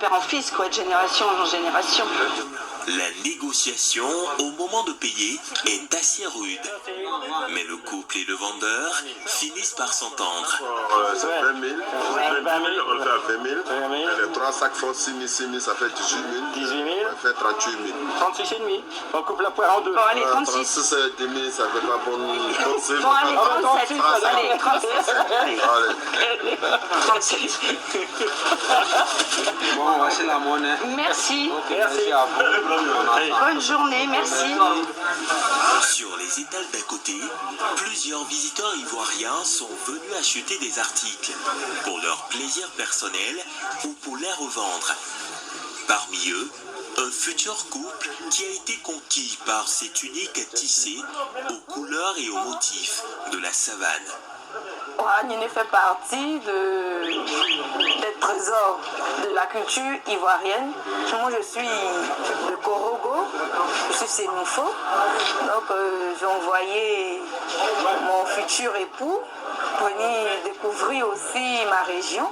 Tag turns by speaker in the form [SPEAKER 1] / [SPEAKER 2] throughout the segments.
[SPEAKER 1] père en fils, quoi, de génération en génération.
[SPEAKER 2] La négociation au moment de payer est assez rude. Mais le couple et le vendeur finissent par s'entendre.
[SPEAKER 3] C'est 20 000. 20 000, on le fait à 20 000. Et les 3 sacs font 6 000, 6 000, ça fait 18 000.
[SPEAKER 4] 18 000.
[SPEAKER 3] On fait 38 000.
[SPEAKER 4] 36 et demi. On coupe la poire en deux.
[SPEAKER 1] Bon, allez, 36.
[SPEAKER 3] 36 et demi, ça fait pas bon.
[SPEAKER 1] Bon, allez, 37. Allez, 37.
[SPEAKER 3] Allez.
[SPEAKER 1] 37.
[SPEAKER 5] Bon, voici la monnaie.
[SPEAKER 1] Merci.
[SPEAKER 5] Merci à vous.
[SPEAKER 1] Bonne journée, merci.
[SPEAKER 2] Sur les étals d'à côté, plusieurs visiteurs ivoiriens sont venus acheter des articles pour leur plaisir personnel ou pour les revendre. Parmi eux, un futur couple qui a été conquis par ces tuniques tissées aux couleurs et aux motifs de la savane.
[SPEAKER 6] Ouaragnéné fait partie des trésors de la culture ivoirienne. Moi, je suis de Korogo, je suis sénoufo. Donc, j'ai envoyé mon futur époux venir découvrir aussi ma région.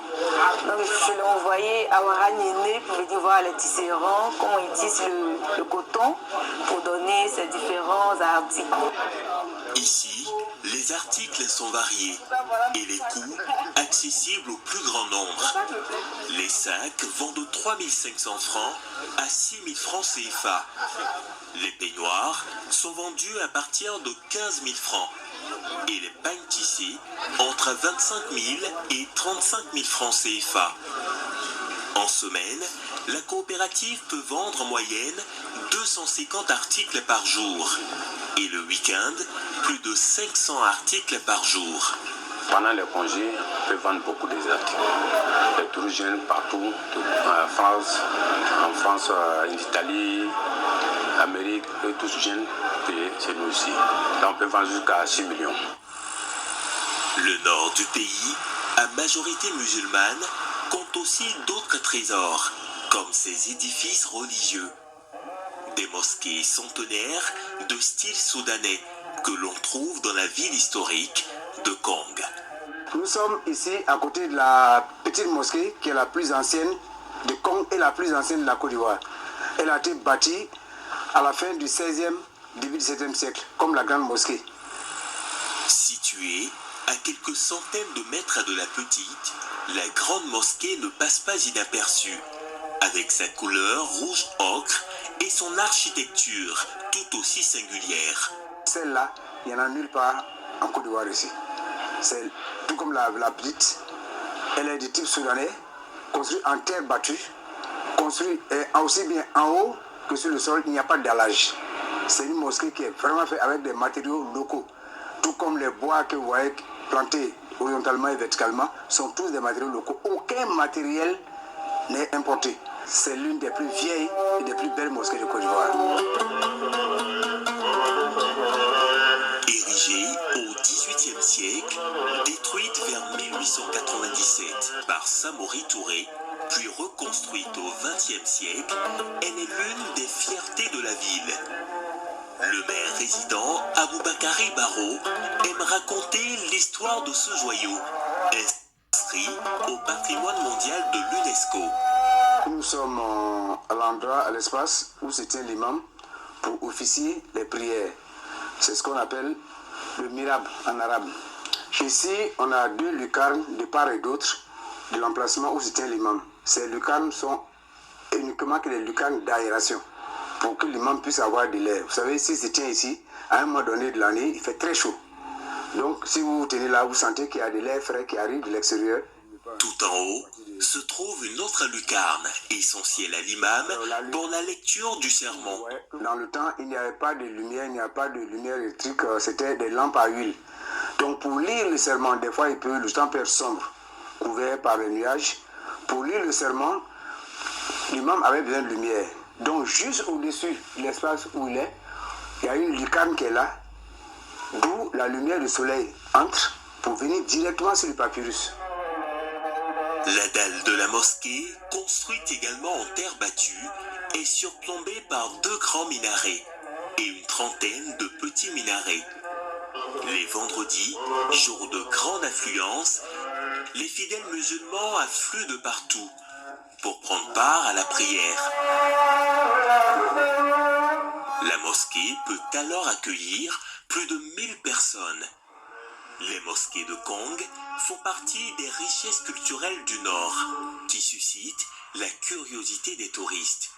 [SPEAKER 6] Donc, je l'ai envoyé à Ouaragnéné pour venir voir les tisserands, comment ils tissent le coton pour donner ces différents articles.
[SPEAKER 2] Ici, les articles sont variés et les coûts accessibles au plus grand nombre. Les sacs vont de 3 500 francs à 6 000 francs CFA. Les peignoirs sont vendus à partir de 15 000 francs et les pagnes tissées entre 25 000 et 35 000 francs CFA. En semaine, la coopérative peut vendre en moyenne 250 articles par jour et le week-end, plus de 500 articles par jour.
[SPEAKER 7] Pendant les congés, on peut vendre beaucoup des articles. Les touristes viennent partout, en France, en Italie, en Amérique, eux tous viennent payer chez nous aussi. Là, on peut vendre jusqu'à 6 millions.
[SPEAKER 2] Le nord du pays, à majorité musulmane, compte aussi d'autres trésors, comme ces édifices religieux. Des mosquées centenaires de style soudanais que l'on trouve dans la ville historique de Kong.
[SPEAKER 8] Nous sommes ici à côté de la petite mosquée qui est la plus ancienne de Kong et la plus ancienne de la Côte d'Ivoire. Elle a été bâtie à la fin du 16e, début du 17e siècle, comme la grande mosquée.
[SPEAKER 2] Située à quelques centaines de mètres de la petite, la grande mosquée ne passe pas inaperçue, avec sa couleur rouge ocre et son architecture tout aussi singulière.
[SPEAKER 8] Celle-là, il n'y en a nulle part en Côte d'Ivoire ici. C'est tout comme la petite. Elle est de type soudanais, construite en terre battue, construite aussi bien en haut que sur le sol. Il n'y a pas de dallage. C'est une mosquée qui est vraiment faite avec des matériaux locaux. Tout comme les bois que vous voyez plantés horizontalement et verticalement sont tous des matériaux locaux. Aucun matériel n'est importé. C'est l'une des plus vieilles et des plus belles mosquées de Côte d'Ivoire.
[SPEAKER 2] Érigée au XVIIIe siècle, détruite vers 1897 par Samori Touré, puis reconstruite au XXe siècle, elle est l'une des fiertés de la ville. Le maire résident, Aboubakari Barrow, aime raconter l'histoire de ce joyau, inscrit au patrimoine mondial de l'UNESCO.
[SPEAKER 8] Nous sommes à l'endroit, à l'espace où se tient l'imam pour officier les prières. C'est ce qu'on appelle le mirab en arabe. Ici, on a 2 lucarnes de part et d'autre de l'emplacement où se tient l'imam. Ces lucarnes sont uniquement que des lucarnes d'aération pour que l'imam puisse avoir de l'air. Vous savez, s'il se tient ici, à un moment donné de l'année, il fait très chaud. Donc, si vous vous tenez là, vous sentez qu'il y a de l'air frais qui arrive de l'extérieur.
[SPEAKER 2] Tout en haut se trouve une autre lucarne, essentielle à l'imam pour la lecture du sermon.
[SPEAKER 8] Dans le temps, il n'y avait pas de lumière, il n'y a pas de lumière électrique, c'était des lampes à huile. Donc pour lire le sermon, des fois le temps peut être sombre, couvert par les nuages. Pour lire le sermon, l'imam avait besoin de lumière. Donc juste au-dessus de l'espace où il est, il y a une lucarne qui est là, d'où la lumière du soleil entre pour venir directement sur le papyrus.
[SPEAKER 2] La dalle de la mosquée, construite également en terre battue, est surplombée par 2 grands minarets et une trentaine de petits minarets. Les vendredis, jours de grande affluence, les fidèles musulmans affluent de partout pour prendre part à la prière. La mosquée peut alors accueillir plus de 1000 personnes. Les mosquées de Kong font partie des richesses culturelles du Nord qui suscitent la curiosité des touristes.